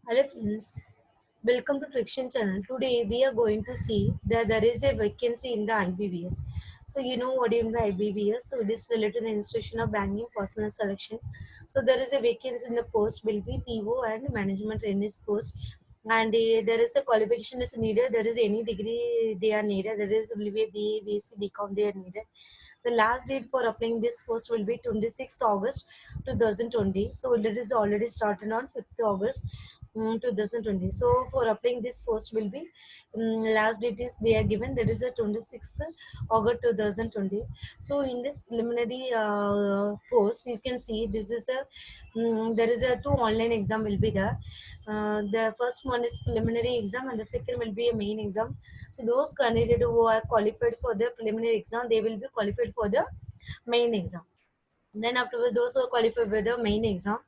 Hello friends, welcome to Friction channel. Today we are going to see that there is a vacancy in the IBBS. So you know what is the IBBS? So it is related to the Institution of Banking Personal Selection. So there is a vacancy in the post will be PO and Management Trainees post. And there is a qualification is needed. There is any degree they are needed. There is will be BA, BC, BCom they are needed. The last date for applying this post will be 26th August 2020. So it is already started on 5th August 2020. So for applying this post will be last date is they are given that is a 26th August 2020. So in this preliminary post you can see this is a there is a two online exam will be there. The first one is preliminary exam and the second will be a main exam. So those candidates who are qualified for the preliminary exam, they will be qualified for the main exam. Then afterwards, those who are qualified for the main exam,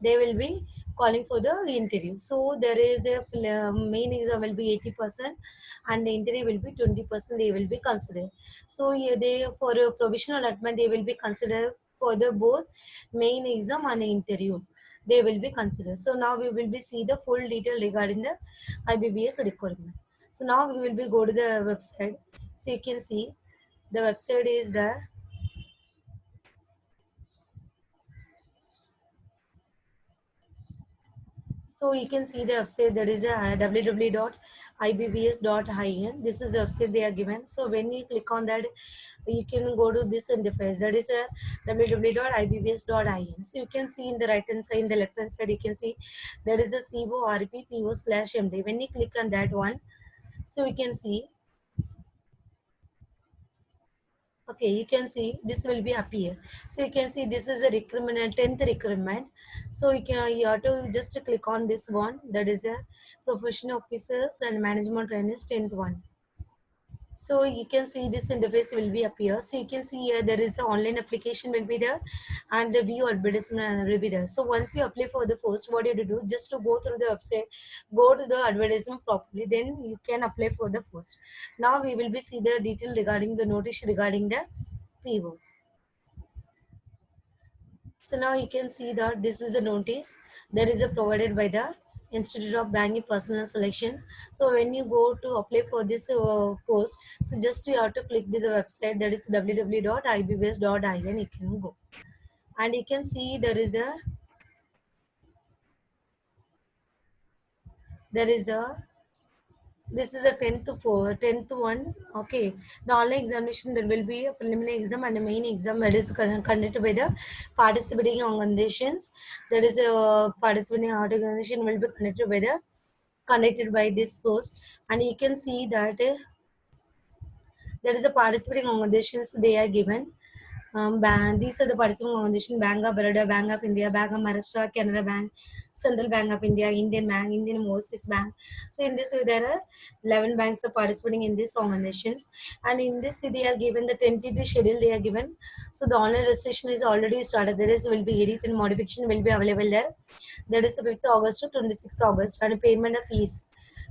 they will be calling for the interview. So there is a main exam will be 80% and the interview will be 20%. They will be considered. So yeah, they for a provisional admission they will be considered for the both main exam and the interview. They will be considered. So now we will be see the full detail regarding the IBBS requirement. So now we will be go to the website. So you can see the website is there. So you can see the website that is a www.ibbs.in. This is the website they are given. So when you click on that, you can go to this interface. That is a www.ibbs.in. So you can see in the right hand side, in the left hand side, you can see there is a CORPPO/MD. When you click on that one, so we can see okay, you can see this will be appear. So you can see this is a requirement, 10th requirement. So you have to just click on this one. That is a professional officers and management trainers 10th one. So you can see this interface will be appear. So you can see here there is an online application will be there and the view advertisement will be there. So once you apply for the post, what you have to do just to go through the website, go to the advertisement properly, then you can apply for the post. Now we will be see the detail regarding the notice regarding the PO. So now you can see that this is the notice that is provided by the Institute of Banking Personal Selection. So when you go to apply for this post, so just you have to click the website that is www.ibbs.in. You can go and you can see there is a this is a 10th one. Okay, the online examination there will be a preliminary exam and a main exam that is conducted by the participating organizations. That is a participating organization will be conducted by this post. And you can see that there is a participating organizations they are given. These are the participating organizations: Bank of Baroda, Bank of India, Bank of Maharashtra, Canara Bank, Central Bank of India, Indian Bank, Indian Overseas Bank. So in this way, there are 11 banks are participating in these organizations. And in this, they are given the tentative schedule they are given. So the online registration is already started. There is will be edit and modification will be available there. That is 5th August to 26th August. And payment of fees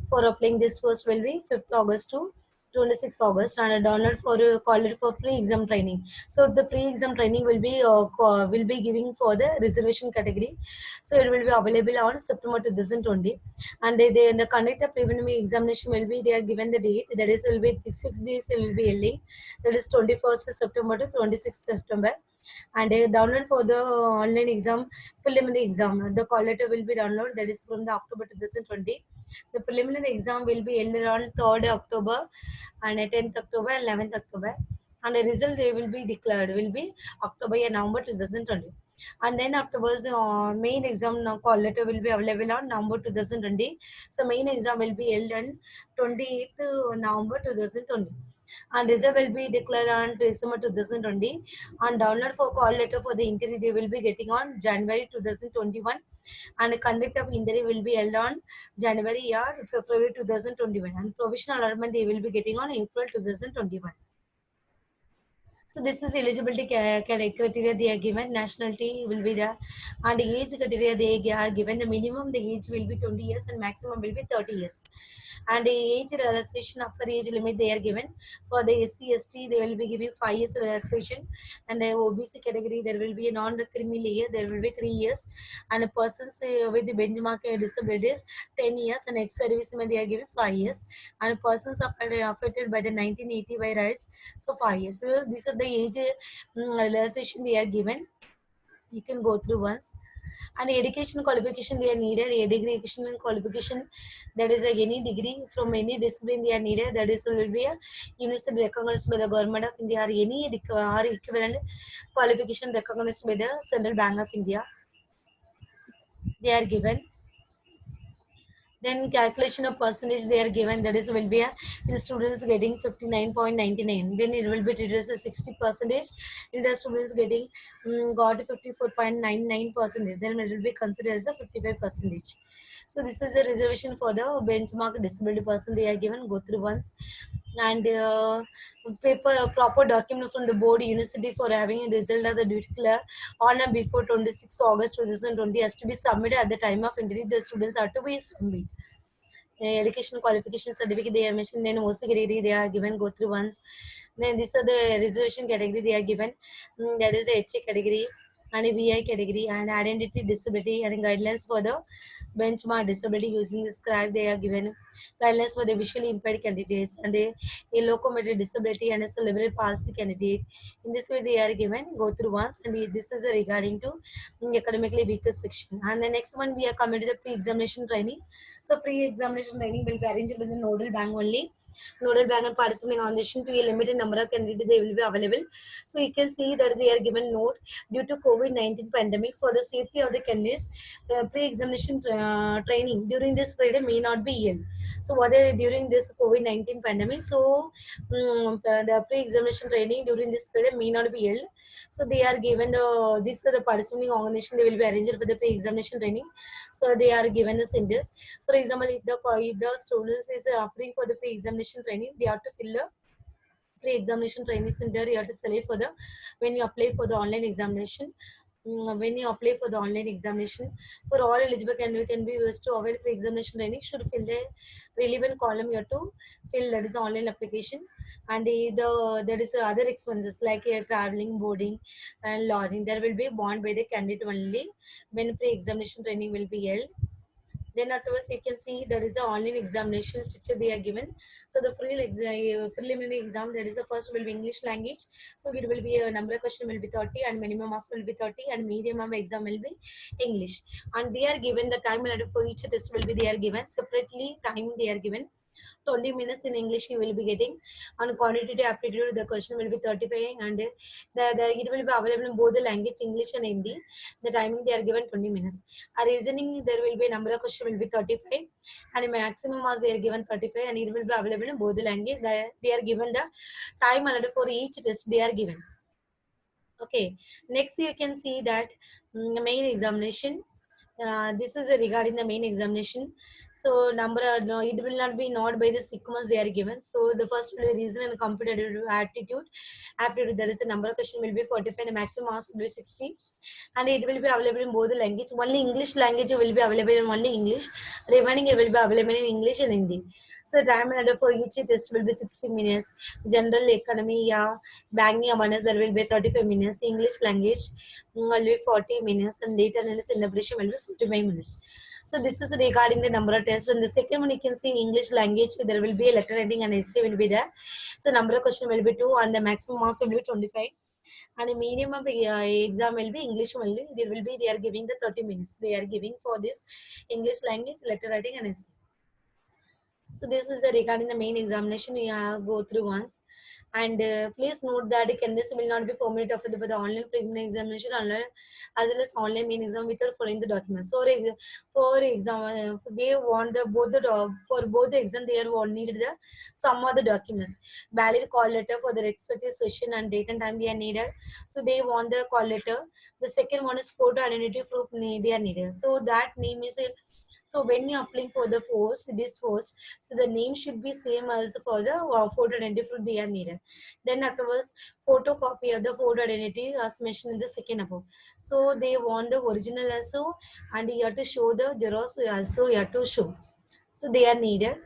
for applying this first will be 5th August to 26th August, and a download for call it for pre-exam training. So the pre-exam training will be giving for the reservation category. So it will be available on September 2020, and the conduct of preliminary examination will be they are given the date that is will be 6 days it will be ending. That is 21st September to 26th September. And a download for the online exam preliminary exam. The call letter will be downloaded that is from the October 2020. The preliminary exam will be held on 3rd October and 10th October and 11th October. And the result they will be declared will be October and November 2020. And then afterwards the main exam now call letter will be available on November 2020. So main exam will be held on 28th November 2020. And result will be declared on December 2020. And download for call letter for the interview they will be getting on January 2021. And the conduct of interview will be held on January or February 2021. And provisional allotment they will be getting on April 2021. So this is eligibility criteria they are given. Nationality will be there, and age criteria they are given. The minimum the age will be 20 years and maximum will be 30 years. And the age relaxation upper age limit they are given. For the SC ST they will be giving 5 years relaxation, and the OBC category there will be a non-creamy layer, there will be 3 years, and a persons with the benchmark disabilities 10 years, and ex-servicemen they are given 5 years, and persons affected by the 1980 virus, so 5 years. So these are the age realization they are given. You can go through once. And education qualification they are needed. Education qualification, that is any degree from any discipline they are needed. That is will be a university recognized by the government of India, or any or equivalent qualification recognized by the Central Bank of India. They are given. Then calculation of percentage they are given, that is will be a in students getting 59.99, then it will be treated as a 60 percentage. In the students getting got 54.99 percentage, then it will be considered as a 55 percentage. So this is a reservation for the benchmark disability person they are given. Go through once. And paper proper document from the board university for having a result of the duty clear on and before 26th August 2020 has to be submitted at the time of interview. The students are to be submit education qualification certificate they are mentioned. Then OC category they are given. Go through once. Then these are the reservation category they are given. That is the HA category and a VI category, and identity disability and guidelines for the benchmark disability using the scribe they are given. Guidelines for the visually impaired candidates, and a locomotor disability and a cerebral palsy candidate. In this way they are given. Go through once. And this is regarding to academically weaker section. And the next one we are coming to the pre-examination training. So free examination training will be arranged with the nodal bank only. Nodal bank and participating on this to a limited number of candidates they will be available. So you can see that they are given note due to COVID-19 pandemic for the safety of the candidates. Pre-examination training during this period may not be held. So whether during this COVID-19 pandemic, so the pre-examination training during this period may not be held. So they are given the these are the participating organization they will be arranged for the pre-examination training. So they are given the centers. For example, if the students is applying for the pre-examination training, they have to fill the pre-examination training center. You have to select for the when you apply for the online examination. When you apply for the online examination, for all eligible can be used to avail pre-examination training should fill the relevant column. You have to fill, that is the online application. And there is other expenses like traveling, boarding, and lodging. There will be borne by the candidate only when pre-examination training will be held. Then afterwards, you can see there is the online examination structure they are given. So the preliminary exam, that is the first will be English language. So it will be a number of question will be 30, and minimum marks will be 30, and medium of exam will be English. And they are given the time allotted for each test will be they are given separately. Time they are given 20 minutes in English you will be getting. On quantitative aptitude, the question will be 35, and it will be available in both the language, English and Hindi. The timing they are given 20 minutes. A reasoning, there will be a number of question will be 35, and a maximum as they are given 35, and it will be available in both the language. They are given the time allotted for each test they are given. Okay, next you can see that main examination. This is regarding the main examination. So number no, it will not be not by the sequence they are given. So the first will be reason and competitive aptitude. That is the number of question will be 45 and maximum marks will be 60, and it will be available in both the language. Only English language will be available in only English. Remaining it will be available in English and Hindi. So time and for each test will be 60 minutes. General economy, yeah, banking awareness there will be 35 minutes. English language will be 40 minutes, and data analysis and elaboration will be 45 minutes. So this is regarding the number of tests. And the second one you can see English language, there will be a letter writing and essay will be there. So number of question will be 2, and the maximum marks will be 25. And a medium of exam will be English only. There will be they are giving the 30 minutes. They are giving for this English language, letter writing and essay. So this is the regarding the main examination you have go through once. And please note that candidates will not be permitted after the online preliminary examination online as well as online main exam without following the documents. So for exam, they want the both the for both the exam they are needed the some of the documents. Valid call letter for the expected session and date and time they are needed. So they want the call letter. The second one is photo identity proof they are needed. So that name is So when you're applying for the post, this post, so the name should be same as for the photo identity proof they are needed. Then afterwards, photocopy of the photo identity as mentioned in the second above. So they want the original also, and you have to show the Xerox also you have to show. So they are needed.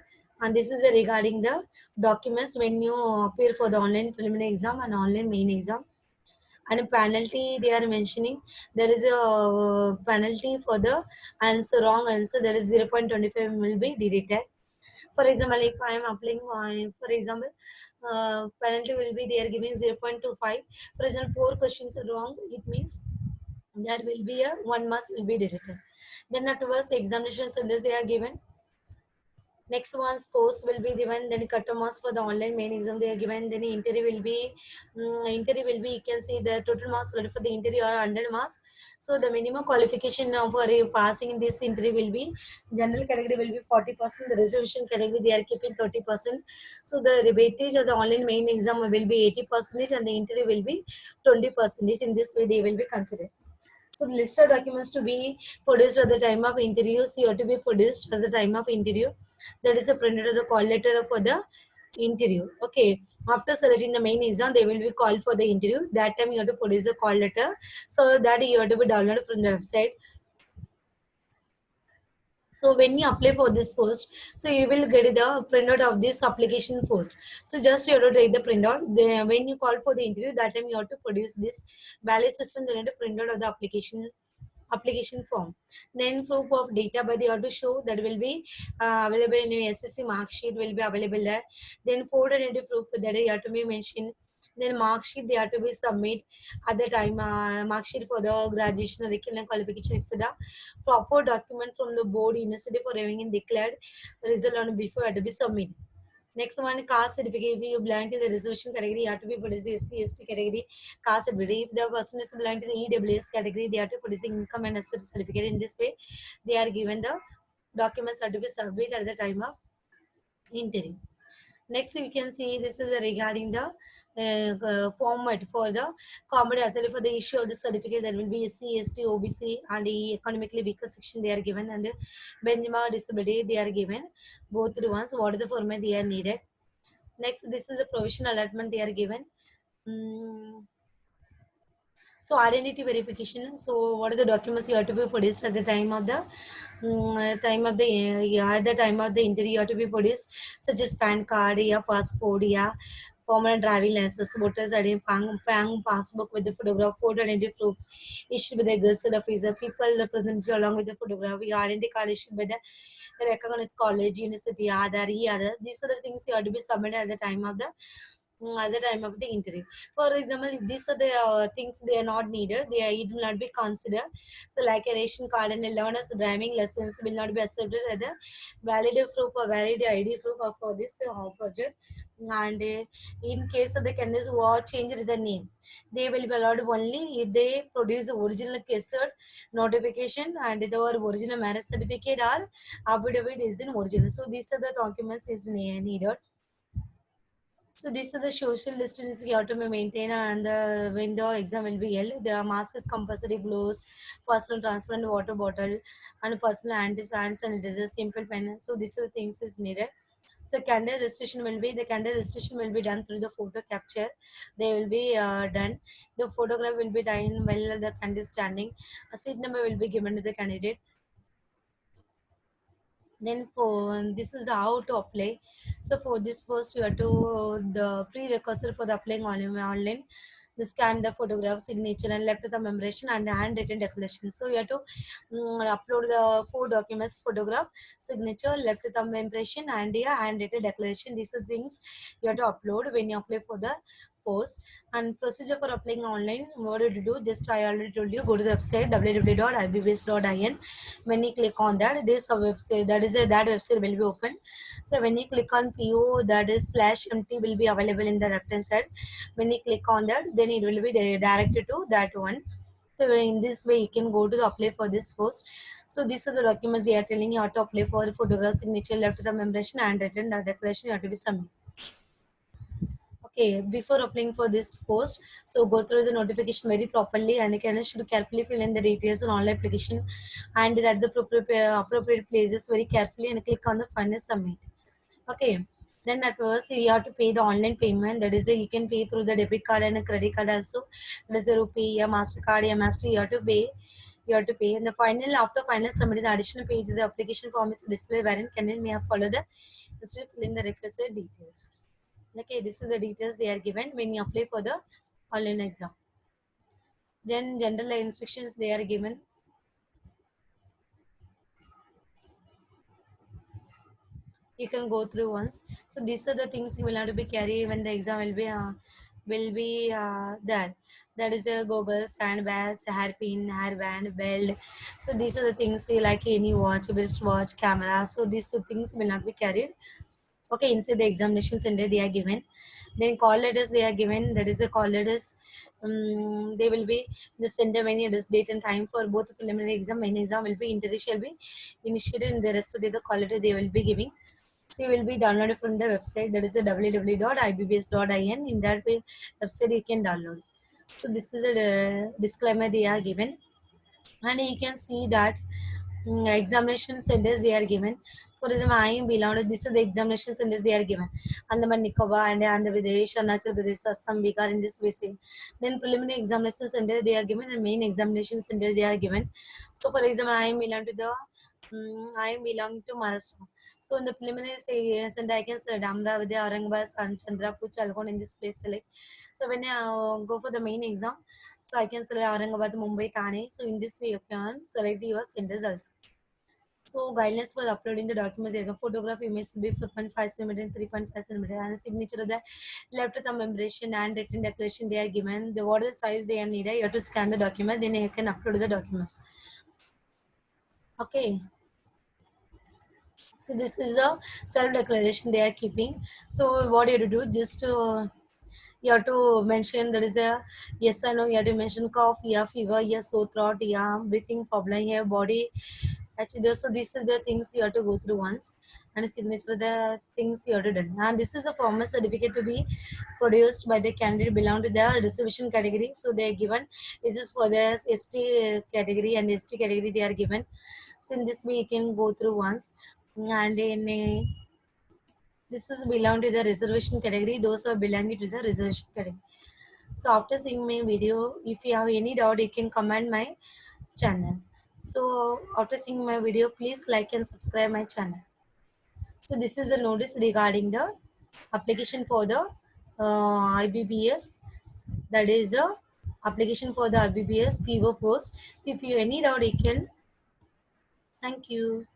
And this is regarding the documents when you appear for the online preliminary exam and online main exam. And a penalty they are mentioning, there is a penalty for the answer wrong answer, there is 0.25 will be deducted. For example, if I am applying for example, penalty will be they are giving 0.25. For example, 4 questions are wrong, it means there will be a 1 mark will be deducted. Then afterwards examination centers they are given. Next one's course will be given, then cut marks for the online main exam they are given, then interview will be, you can see the total marks for the interview are 100 marks. So the minimum qualification for passing in this interview will be, general category will be 40%, the reservation category they are keeping 30%. So the weightage of the online main exam will be 80% and the interview will be 20%. In this way they will be considered. So the list of documents to be produced at the time of interview, so you have to be produced at the time of interview. That is a printed of the call letter for the interview. Okay. After selecting the main exam, they will be called for the interview. That time you have to produce a call letter. So that you have to be downloaded from the website. So when you apply for this post, so you will get the printout of this application post. So just you have to take the printout. When you call for the interview, that time you have to produce this valid system, then you have to print out of the application form. Then proof of data birth you have to show, that will be available in your SSC mark sheet will be available there. Then photo identity proof that you have to be mentioned. Then mark sheet they have to be submit at the time, mark sheet for the graduation, curriculum qualification, etc. Proper document from the board university for having declared result on before had to be submitted. Next one, caste certificate. If you belong to the reservation category, you have to be producing SC, ST category caste certificate. If the person is belong to the EWS category, they have to producing income and asset certificate. In this way, they are given the documents have to be submitted at the time of interview. Next, you can see this is regarding the format for the comedy authority for the issue of the certificate. There will be SC, ST, OBC, and the economically weaker section they are given, and the benchmark disability they are given. Both the ones, what is the format they are needed. Next, this is a provisional allotment they are given. Mm, so identity verification. So what are the documents you have to be produced at the time of the at the time of the interview you have to be produced, such as PAN card, yeah, passport, yeah, permanent driving license, voters ID, PAN passbook with the photograph, photo identity proof issued by the Gazette officer, people represented along with the photograph, your identity card issued by the recognized college, university, Aadhaar, Aadhaar. These are the things you have to be submitted at the time of the at the time of the interview. For example, if these are the things they are not needed, it will not be considered. So like a ration card and a learner's driving lessons will not be accepted as a valid proof or valid ID proof for this project. And in case of the candidates who are changed the name, they will be allowed only if they produce the original cassette notification and the original marriage certificate or affidavit is in original. So these are the documents is needed. So this is the social distance you have to maintain, and the window exam will be held. The mask is compulsory, gloves, personal transparent water bottle, and personal anti-hand sanitizer, simple pen. So these are the things is needed. So candidate registration will be, the candidate registration will be done through the photo capture. They will be done. The photograph will be done while the candidate standing. A seat number will be given to the candidate. Then for this is how to apply. So for this first you have to the prerequisite for the applying online, the scan the photograph, signature, and left the membrane and the handwritten declaration. So you have to upload the 4 documents: photograph, signature, left thumb impression, and your handwritten declaration. These are things you have to upload when you apply for the post. And procedure for applying online, what do you do? Just I already told you, go to the website www.ibbase.in. When you click on that, this a website, that website will be open. So when you click on PO, that is /mt will be available in the left hand side. When you click on that, then it will be directed to that one. So in this way you can go to the apply for this post. So these are the documents they are telling you how to apply for: photograph, signature, left the membrane, and written declaration you have to be submitted. Okay, before applying for this post, so go through the notification very properly, and you can should carefully fill in the details on online application, and at the appropriate places very carefully, and click on the final submit. Okay, then at first you have to pay the online payment. That is, you can pay through the debit card and a credit card also. That is a rupee, a Mastercard, a Master. You have to pay. You have to pay. And the final after final submit the additional page, the application form is displayed wherein candidate may have follow the instead fill in the requested details. Okay, this is the details they are given when you apply for the online exam. Then general instructions they are given. You can go through once. So these are the things you will have to be carry when the exam will be there. That is a goggles, handbags, hairpin, hairband, belt. So these are the things like any watch, wristwatch, camera. So these the things will not be carried. Okay, inside the examination center they are given. Then call letters they are given. That is a call letters. They will be the center when it is date and time for both the preliminary exam. Main exam will be inter shall be initiated, and the rest of the call letter they will be giving. They will be downloaded from the website, that is the www.ibbs.in. In that way, website you can download. So this is a disclaimer they are given, and you can see that examination centers they are given. For example, I belong to this is the examination centers they are given. Andaman Nicobar and Andhra Pradesh, Arunachal Pradesh, Assam, Bihar in this way. Then preliminary examination center they are given, and main examination center they are given. So for example, I belong to Maharashtra. So in the preliminary center I can select Amravati, Aurangabad, Chandrapur, Chalgon in this place select. So when I go for the main exam, so I can select Aurangabad, Mumbai, Thane. So in this way you can select your centers also. So guidelines for uploading the documents, like a photograph image should be 4.5 centimeter and 3.5 centimeter, and a signature of the left thumb impression and written declaration they are given. The what is the size they are needed, you have to scan the document, then you can upload the documents. Okay. So this is a self declaration they are keeping. So what you have to do, just you have to mention there is a yes or no. You have to mention cough, yeah, fever, yeah, sore throat, yeah, breathing problem, yeah, body. Actually, so these are the things you have to go through once, and a signature the things you have to do. And this is a formal certificate to be produced by the candidate belong to the reservation category. So they are given. This is for the ST category and ST category they are given. So in this way you can go through once, and in this is belong to the reservation category. Those are belonging to the reservation category. So after seeing my video, if you have any doubt, you can comment my channel. So after seeing my video, please like and subscribe my channel. So this is a notice regarding the application for the IBBS. That is a application for the IBBS PO post. So if you have any doubt, you can. Thank you.